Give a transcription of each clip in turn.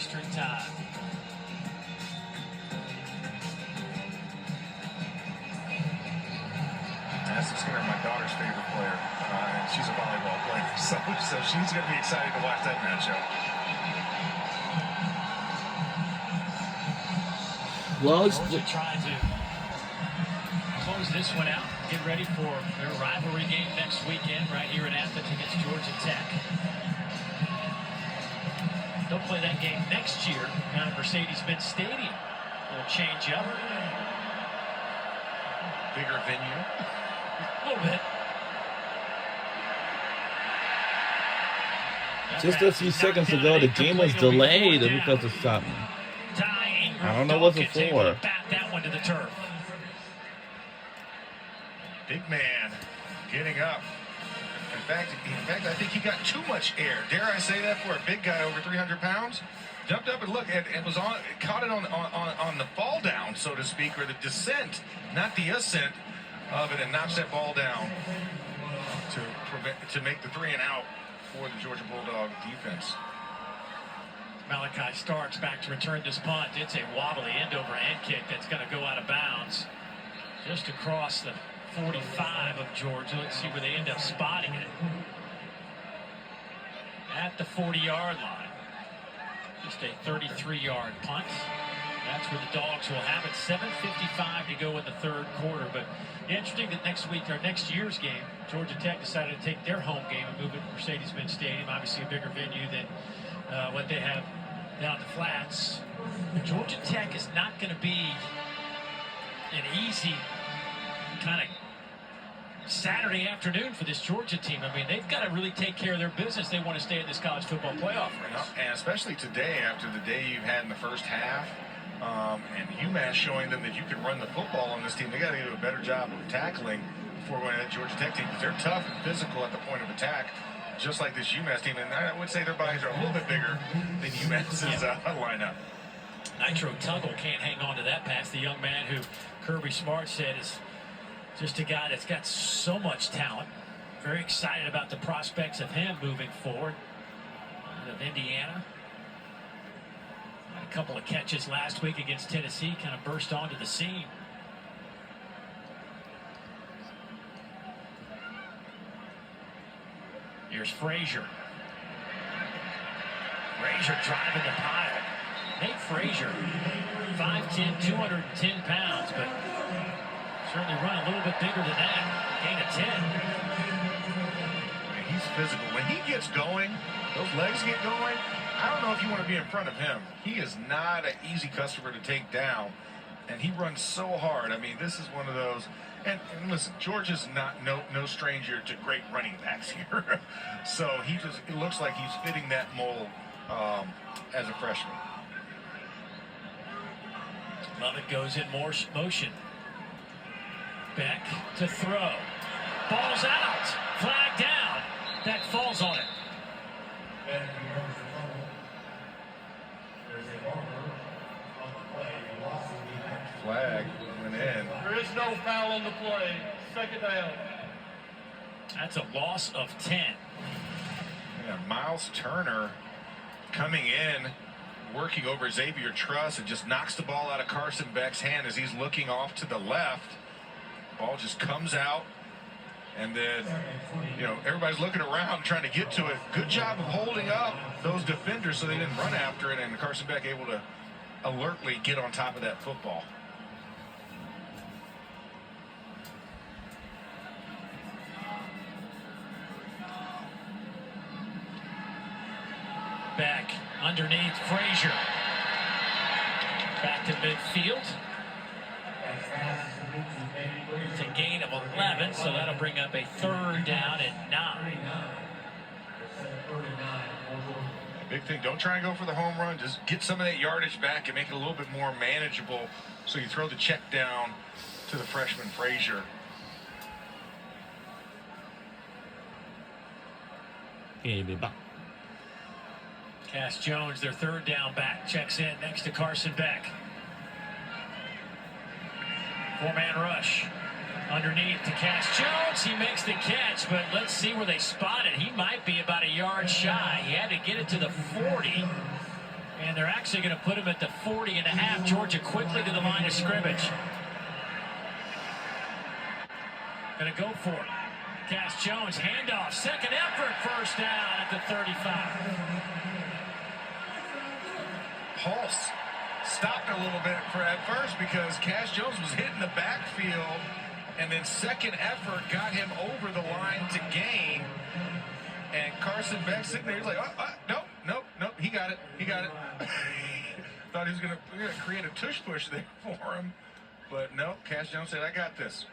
Eastern Time. Madison Skinner, my daughter's favorite player, and she's a volleyball player, so she's going to be excited to watch that matchup. Well, Georgia trying to close this one out, get ready for their rivalry game next weekend right here in Athens against Georgia Tech. They'll play that game next year down at Mercedes-Benz Stadium. A little change up. Bigger venue. A little bit. just a few seconds ago, the game was delayed because of something. I don't know what it's for. That one to the turf. Big man getting up. In fact, I think he got too much air. Dare I say that for a big guy over 300 pounds? Jumped up and looked, and was caught it on the fall down, so to speak, or the descent, not the ascent of it, and knocks that ball down to make the 3 and out for the Georgia Bulldog defense. Malachi Starks back to return this punt. It's a wobbly end-over-end kick that's going to go out of bounds just across the 45 of Georgia. Let's see where they end up spotting it. At the 40-yard line. Just a 33-yard punt. That's where the Dogs will have it. 7:55 to go in the third quarter. But interesting that next year's game, Georgia Tech decided to take their home game and move it to Mercedes-Benz Stadium. Obviously a bigger venue than what they have down at the Flats. But Georgia Tech is not going to be an easy kind of Saturday afternoon for this Georgia team. I mean, they've got to really take care of their business. They want to stay in this college football playoff race. And especially today, after the day you've had in the first half, and UMass showing them that you can run the football on this team, they got to do a better job of tackling before going to that Georgia Tech team, because they're tough and physical at the point of attack, just like this UMass team. And I would say their bodies are a little bit bigger than UMass's lineup. Nitro Tuggle can't hang on to that pass. The young man who Kirby Smart said is just a guy that's got so much talent. Very excited about the prospects of him moving forward. Out of Indiana. Had a couple of catches last week against Tennessee. Kind of burst onto the scene. Here's Frazier. Frazier driving the pile. Nate Frazier, 5'10", 210 pounds, but certainly run a little bit bigger than that. Gain of 10. And he's physical. When he gets going, those legs get going, I don't know if you want to be in front of him. He is not an easy customer to take down, and he runs so hard. I mean, this is one of those. And listen, Georgia's no stranger to great running backs here. So it looks like he's fitting that mold as a freshman. Lovett goes in more motion. Beck to throw. Ball's out. Flag down. Beck falls on it. Flag went in. There is no foul on the play. Second down. That's a loss of 10. Yeah, Miles Turner coming in, working over Xavier Truss, and just knocks the ball out of Carson Beck's hand as he's looking off to the left. Ball just comes out, and then, everybody's looking around trying to get to it. Good job of holding up those defenders so they didn't run after it, and Carson Beck able to alertly get on top of that football. Beck underneath Frazier. Back to midfield. It's a gain of 11, so that'll bring up a third down and 9. Big thing, don't try and go for the home run. Just get some of that yardage back and make it a little bit more manageable. So you throw the check down to the freshman Frazier. Cass Jones, their third down back, checks in next to Carson Beck. 4-man rush. Underneath to Cass Jones. He makes the catch, but let's see where they spot it. He might be about a yard shy. He had to get it to the 40. And they're actually going to put him at the 40.5. Georgia quickly to the line of scrimmage. Going to go for it. Cass Jones, handoff, second effort, first down at the 35. Pulse stopped a little bit at first because Cass Jones was hitting the backfield, and then second effort got him over the line to gain. And Carson Beck sitting there, he's like, nope, he got it. Thought he was going to create a tush push there for him, but no, Cass Jones said, I got this.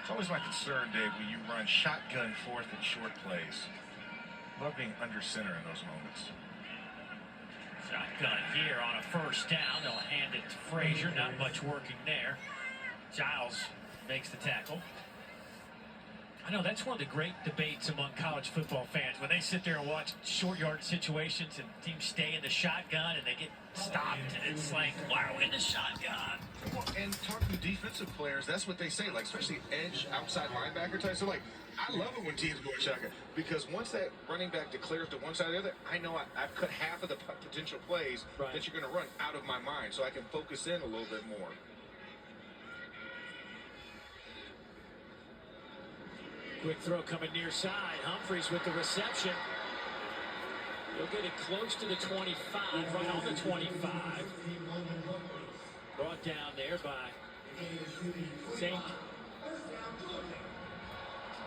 It's always my concern, Dave, when you run shotgun fourth and short plays. Love being under center in those moments. Shotgun here on a first down. They'll hand it to Frazier. Not much working there. Giles makes the tackle. I know that's one of the great debates among college football fans when they sit there and watch short yard situations and teams stay in the shotgun and they get stopped, and it's like, why are we in the shotgun? Well, and talking to defensive players, that's what they say, like especially edge outside linebacker type. So like, I love it when teams go in shotgun because once that running back declares to one side or the other, I know I've cut half of the potential plays that you're going to run out of my mind, so I can focus in a little bit more. Quick throw coming near side. Humphreys with the reception. He'll get it close to the 25, right on the 25. Brought down there by St.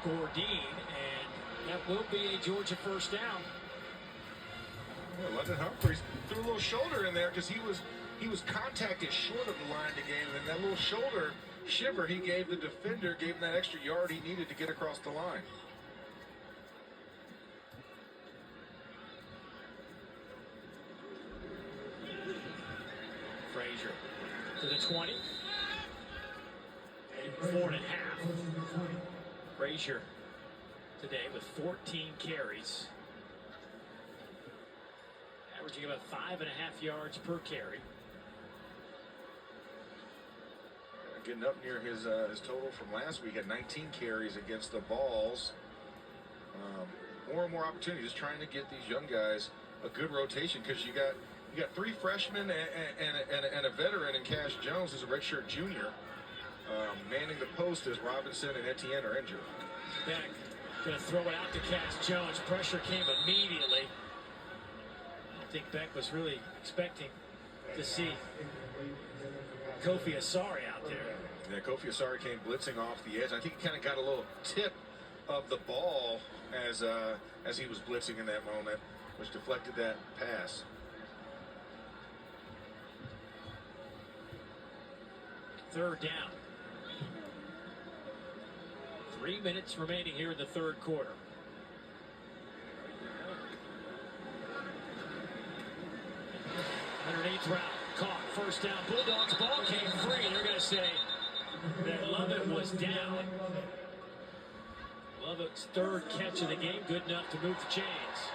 Gordine, and that will be a Georgia first down. Yeah, London Humphreys threw a little shoulder in there because he was contacted short of the line to gain, and that little shoulder shiver he gave the defender, gave him that extra yard he needed to get across the line. Frazier to the 20. 4.5. Frazier today with 14 carries. Averaging about 5.5 yards per carry. Getting up near his total from last week at 19 carries against the Vols. More and more opportunities, trying to get these young guys a good rotation because you got three freshmen and a veteran in Cass Jones, who's a redshirt junior. Manning the post as Robinson and Etienne are injured. Beck gonna throw it out to Cass Jones. Pressure came immediately. I think Beck was really expecting to see Kofi Asari out there. Yeah, Kofi Asari came blitzing off the edge. I think he kind of got a little tip of the ball as he was blitzing in that moment, which deflected that pass. Third down. 3 minutes remaining here in the third quarter. Underneath route, caught, first down. Bulldogs ball came free. They're going to say that Lovett was down. Lovett's third catch of the game, good enough to move the chains.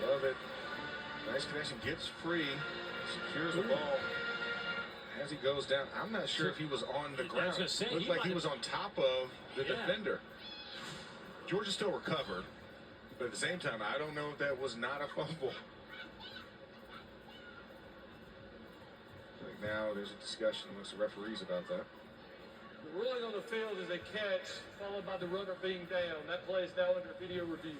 Lovett, nice connection, gets free, secures the ball as he goes down. I'm not sure if he was on the ground. I was say, looked like he was on top of the defender. Georgia still recovered, but at the same time, I don't know if that was not a fumble. Like now there's a discussion amongst the referees about that. The ruling on the field is a catch, followed by the runner being down. That play is now under video review.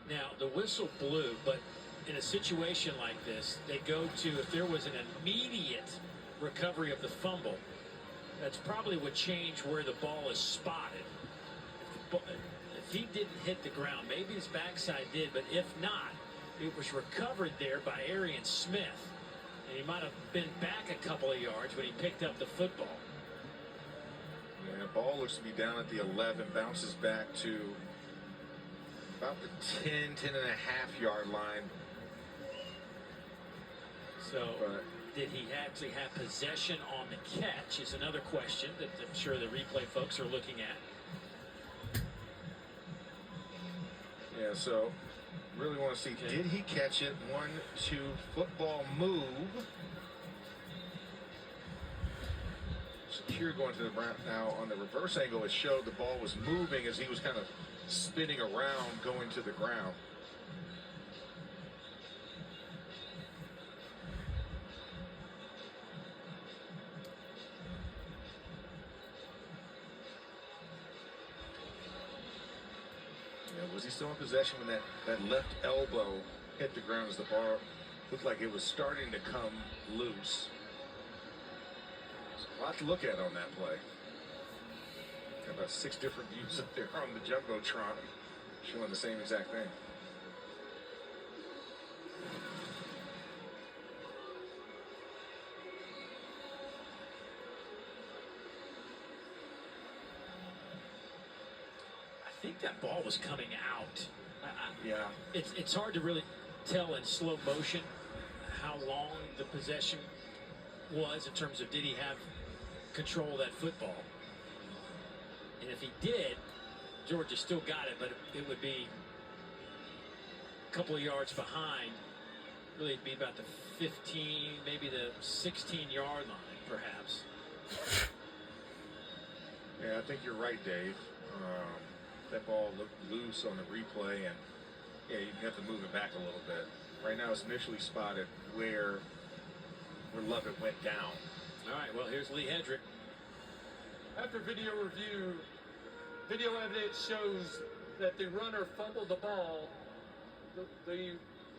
Now, the whistle blew, but in a situation like this, they go to, if there was an immediate recovery of the fumble, that's probably what changed where the ball is spotted. If he didn't hit the ground, maybe his backside did, but if not, it was recovered there by Arian Smith. And he might have been back a couple of yards when he picked up the football. Yeah, ball looks to be down at the 11, bounces back to about the 10 and a half yard line. So, did he actually have possession on the catch is another question that I'm sure the replay folks are looking at. Yeah, so really want to see, did he catch it? 1-2 football move. here going to the ground. Now, on the reverse angle, it showed the ball was moving as he was kind of spinning around going to the ground. Was he still in possession when that left elbow hit the ground as the ball looked like it was starting to come loose? A lot to look at on that play. Got about 6 different views up there on the Jumbotron showing the same exact thing. I think that ball was coming out. Yeah. It's hard to really tell in slow motion how long the possession was in terms of did he have control of that football. And if he did, Georgia still got it, but it would be a couple of yards behind. Really, it'd be about the 15, maybe the 16-yard line, perhaps. Yeah, I think you're right, Dave. That ball looked loose on the replay, and yeah, you have to move it back a little bit. Right now, it's initially spotted where Lovett went down. All right, well, here's Lee Hedrick. After video review, video evidence shows that the runner fumbled the ball. The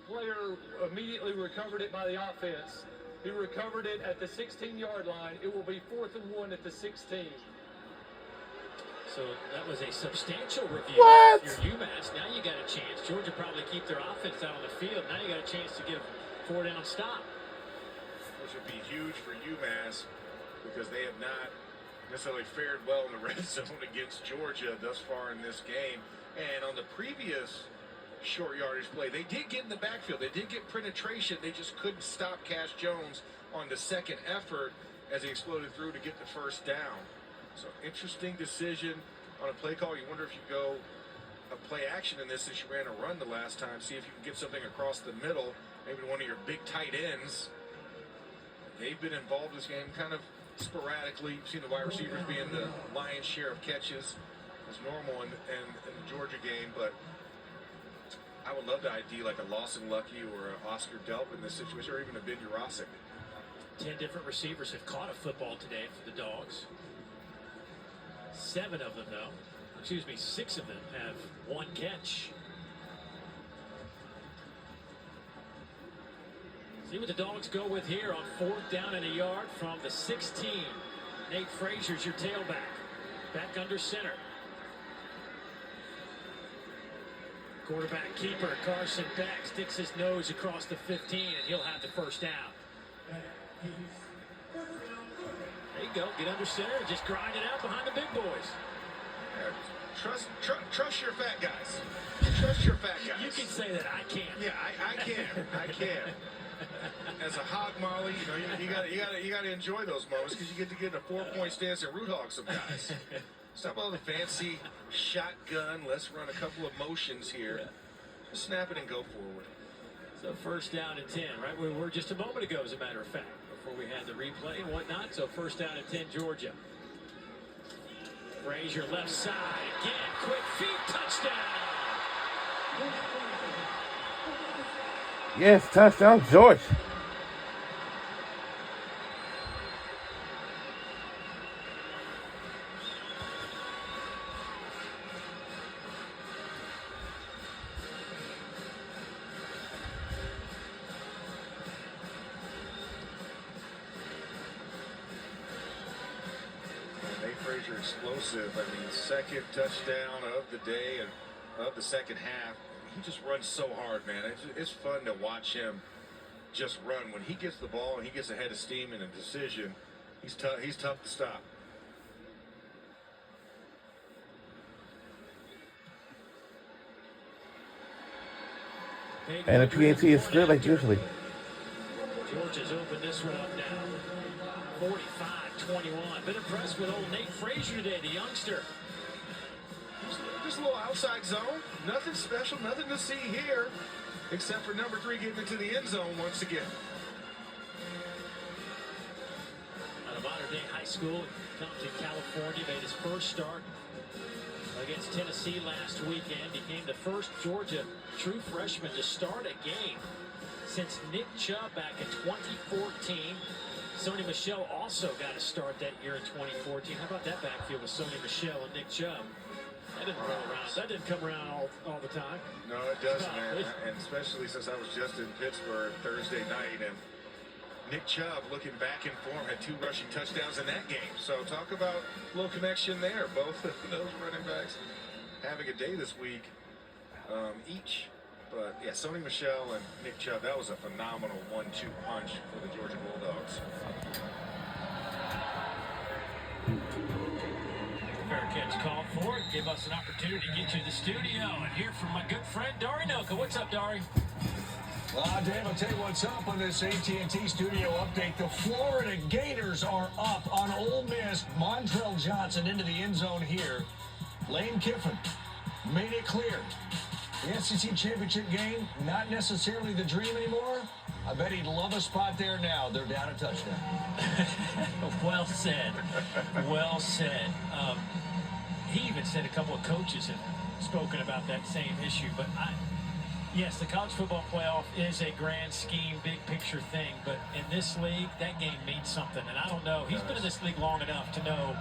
player immediately recovered it by the offense. He recovered it at the 16-yard line. It will be 4th and 1 at the 16. So that was a substantial review. What? You're UMass. Now you got a chance. Georgia probably keep their offense out on the field. Now you got a chance to get a 4-down stop. Which would be huge for UMass because they have not necessarily fared well in the red zone against Georgia thus far in this game. And on the previous short yardage play, they did get in the backfield. They did get penetration. They just couldn't stop Cash Jones on the second effort as he exploded through to get the first down. So interesting decision on a play call. You wonder if you go a play action in this since you ran a run the last time. See if you can get something across the middle. Maybe one of your big tight ends. They've been involved in this game kind of sporadically. You've seen the wide receivers being the lion's share of catches as normal in the Georgia game. But I would love to ID like a Lawson Lucky or an Oscar Delp in this situation, or even a Ben Jurasic. 10 different receivers have caught a football today for the Dogs. 7 of them, though. Excuse me, 6 of them have 1 catch. See what the Dogs go with here on 4th down and a yard from the 16. Nate Frazier's your tailback. Back under center. Quarterback keeper Carson Beck sticks his nose across the 15, and he'll have the first down. There you go. Get under center and just grind it out behind the big boys. Trust your fat guys. Trust your fat guys. You can say that. I can't. Yeah, I can. As a hog molly, you got to enjoy those moments because you get to get in a 4-point stance and root hog some guys. Stop all the fancy shotgun. Let's run a couple of motions here. Yeah. Just snap it and go forward. So 1st down and 10, right where we were just a moment ago, as a matter of fact, before we had the replay and whatnot. So 1st down and 10, Georgia. Frazier left side again, quick feet, touchdown. Yes, touchdown, George. Nate Frazier explosive. I mean, 2nd touchdown of the day and of the second half. He just runs so hard, man. It's fun to watch him just run. When he gets the ball and he gets ahead of steam in a decision, he's tough to stop. And the PAT is split like usually. Georgia's opened this one up now. 45-21. Been impressed with old Nate Frazier today, the youngster. Just a little outside zone. Nothing special, nothing to see here, except for number 3 getting into the end zone once again. Not a modern-day high school in Compton, California. Made his first start against Tennessee last weekend. Became the first Georgia true freshman to start a game since Nick Chubb back in 2014. Sony Michel also got a start that year in 2014. How about that backfield with Sony Michel and Nick Chubb? That didn't roll around. That didn't come around all the time. No, it doesn't, and especially since I was just in Pittsburgh Thursday night, and Nick Chubb, looking back in form, had 2 rushing touchdowns in that game. So talk about a little connection there. Both of those running backs having a day this week each. But yeah, Sony Michel and Nick Chubb, that was a phenomenal 1-2 punch for the Georgia Bulldogs. Bearcats called for it, give us an opportunity to get to the studio and hear from my good friend Dari Noka. What's up, Dari? Dave, I'll tell you what's up on this AT&T studio update. The Florida Gators are up on Ole Miss. Montrell Johnson into the end zone here. Lane Kiffin made it clear. The SEC championship game, not necessarily the dream anymore. I bet he'd love a spot there now. They're down a touchdown. Well said. Well said. He even said a couple of coaches have spoken about that same issue. But yes, the college football playoff is a grand scheme, big picture thing. But in this league, that game means something. And I don't know. He's been in this league long enough to know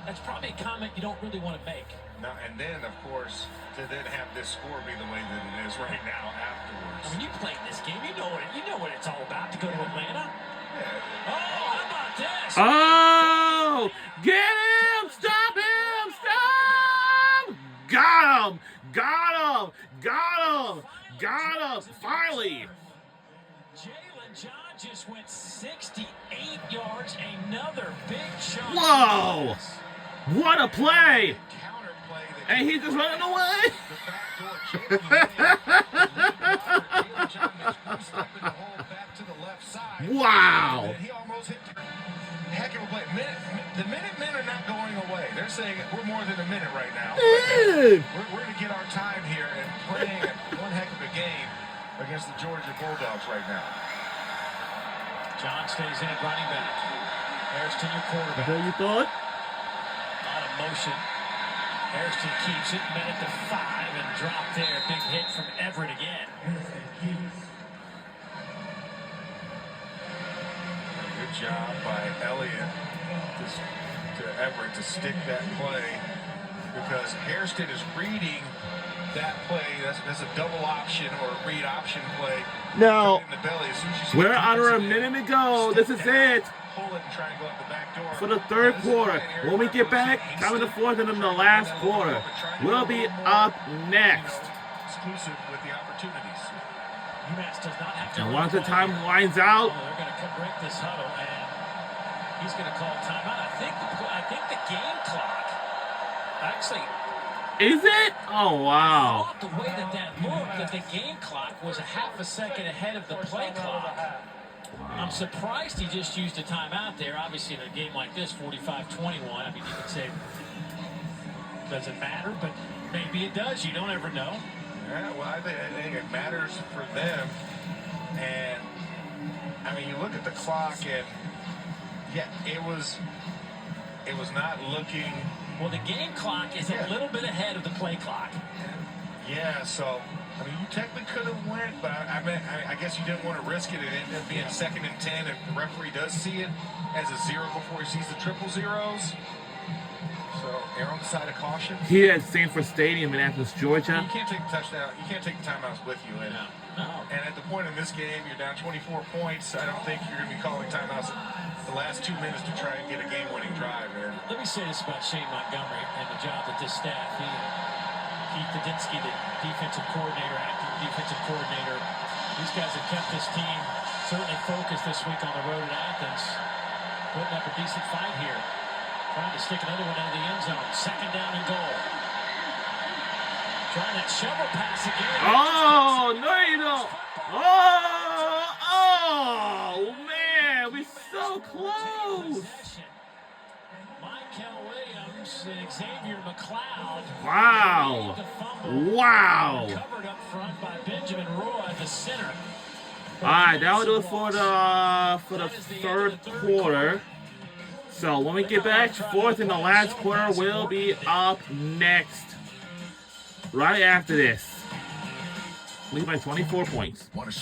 that's probably a comment you don't really want to make. No, and then, of course, to then have this score be the way that it is right now afterwards. I mean, you played this game. You know what it's all about to go to Atlanta. Yeah. Oh, how about this? Oh! Get him! Stop him! Stop! Got him! Got him! Got him! Got him! Finally! Jalen John just went 68 yards. Another big shot. Whoa! What a play! Counterplay that And he's just running away! the backdoor Jalen John is stepping the hole back to the left side. Wow! And he almost hit. Heck of a play. The Minutemen are not going away. They're saying we're more than a minute right now. Dude. We're going to get our time here and playing one heck of a game against the Georgia Bulldogs right now. John stays in at running back. Hairston, your quarterback. What you thought? A lot of motion. Hairston keeps it, minute to 5, and dropped there. Big hit from Everett again. Good job by Elliott to Everett to stick that play, because Hairston is reading that play. That's a double option or a read option play. No. In the belly. As soon as you see We're it, under a minute to go. This is it. Pull it and try and go out the back door. For the third quarter. When we get back, time in the fourth and in the last quarter. We'll be up next. Exclusive with the opportunities. UMass does not have to. And once the time winds out, they're going to break this huddle, and he's going to call timeout. I think the game clock actually. is it? Oh, wow. The way that looked, that the game clock was a half a second ahead of the play clock. I'm surprised he just used a timeout there. Obviously, in a game like this, 45-21, I mean, you could say it doesn't matter, but maybe it does. You don't ever know. Yeah, well, I think it matters for them. And, I mean, you look at the clock, and, yeah, it was not looking. Well, the game clock is a little bit ahead of the play clock. Yeah, so, I mean, you technically could have went, but I guess you didn't want to risk it. It ended up being 2nd and 10 if the referee does see it as a 0 before he sees the triple zeros. So, err on the side of caution. Here at Sanford Stadium in Athens, Georgia. You can't take the touchdown. You can't take the timeouts with you. And, No. and at the point in this game, you're down 24 points. I don't think you're going to be calling timeouts the last 2 minutes to try and get a game-winning drive. And Let me say this about Shane Montgomery and the job that this staff, Keith Padinsky, the defensive coordinator, acting defensive coordinator, these guys have kept this team certainly focused this week on the road at Athens, putting up a decent fight here, trying to stick another one into the end zone. 2nd down and goal. Trying that shovel pass again. Oh, no, you don't. Oh, man, we're so close. Michael Williams and Xavier McLeod. Wow. Wow. Covered up front by Benjamin Roy at the center. All right, that will do it for the third quarter. So when we get back, fourth and the last quarter will be up next. Right after this. Lead by 24 points.